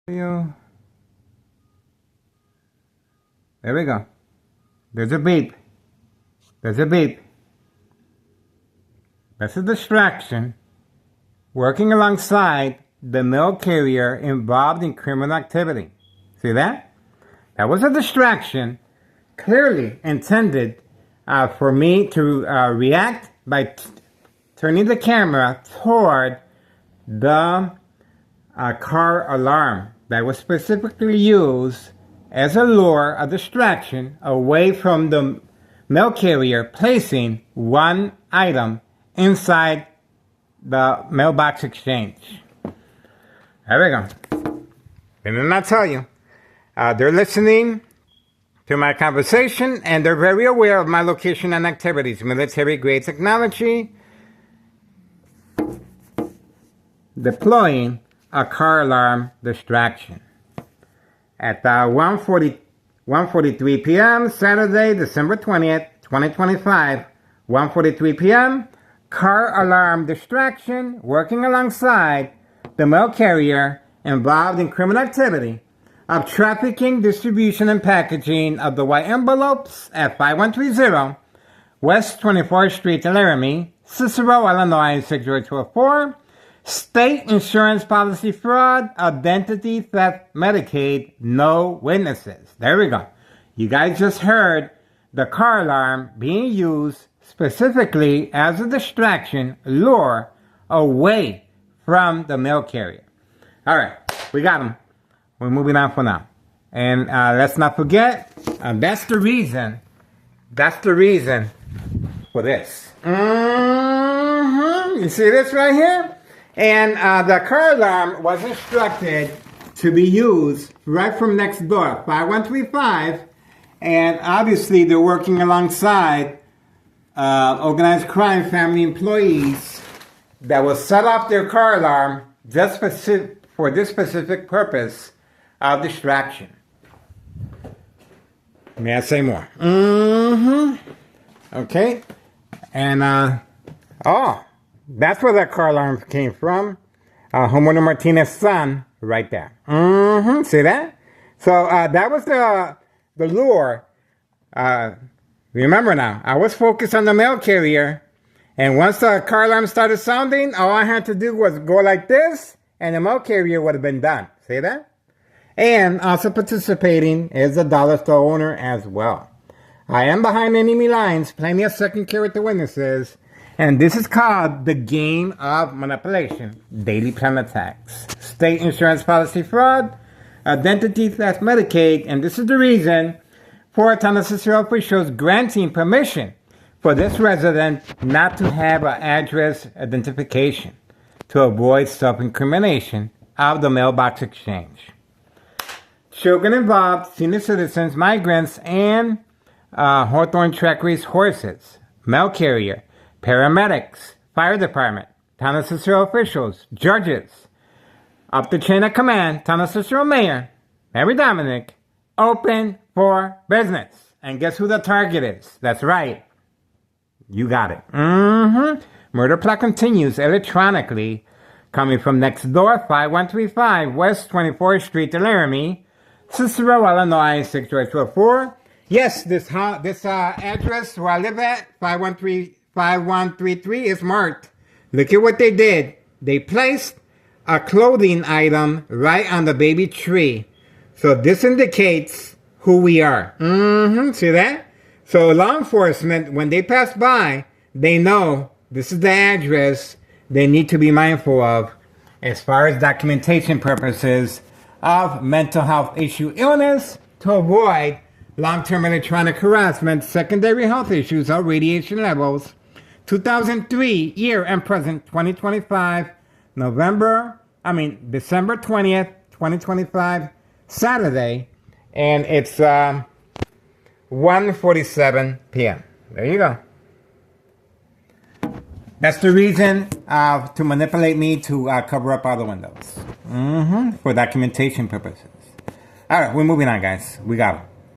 There we go. There's a beep. There's a beep. That's a distraction working alongside the mail carrier involved in criminal activity. See that? That was a distraction clearly intended for me to react by turning the camera toward the car alarm that was specifically used as a lure, a distraction away from the mail carrier placing one item inside the mailbox exchange. There we go. Didn't I tell you? They're listening to my conversation and they're very aware of my location and activities. Military grade technology. Deploying a car alarm distraction. At 1:43 p.m. Saturday, December 20th, 2025, 1:43 p.m., car alarm distraction working alongside the mail carrier involved in criminal activity of trafficking, distribution, and packaging of the white envelopes at 5130 West 24th Street, Laramie, Cicero, Illinois, 60204. State insurance policy fraud, identity theft, Medicaid, no witnesses. There we go. You guys just heard the car alarm being used specifically as a distraction, lure away from the mail carrier. All right, we got them. We're moving on for now. And let's not forget, that's the reason for this. You see this right here? And the car alarm was instructed to be used right from next door, 5135. And obviously they're working alongside organized crime family employees that will set off their car alarm just for this specific purpose of distraction. May I say more? Okay. And, that's where that car alarm came from. Homeowner Martinez's son, right there. See that? So that was the lure. Remember now, I was focused on the mail carrier, and once the car alarm started sounding, all I had to do was go like this, and the mail carrier would have been done. See that? And also participating is the dollar store owner as well. I am behind enemy lines, plenty of second character witnesses. And this is called the game of manipulation, daily plan attacks, state insurance policy fraud, identity theft, Medicaid, and this is the reason for Tennessee officials granting permission for this resident not to have an address identification to avoid self-incrimination of the mailbox exchange. Children involved, senior citizens, migrants, and Hawthorne Track Race horses, mail carrier, paramedics, fire department, Tennessee officials, judges, up the chain of command, Tennessee Mayor, Mary Dominic, open for business. And guess who the target is? That's right. You got it. Murder plot continues electronically, coming from next door, 5135 West 24th Street, Laramie, Cicero, Illinois, 60204. Yes, this address where I live at, 5133 is marked. Look at what they did. They placed a clothing item right on the baby tree. So this indicates who we are. See that? So law enforcement, when they pass by, they know this is the address they need to be mindful of as far as documentation purposes of mental health issue illness to avoid long-term electronic harassment, secondary health issues or radiation levels. 2003 year and present, 2025, December 20th, 2025, Saturday, and it's 1:47 p.m. There you go. That's the reason to manipulate me to cover up all the windows. For documentation purposes. All right, we're moving on, guys. We got them.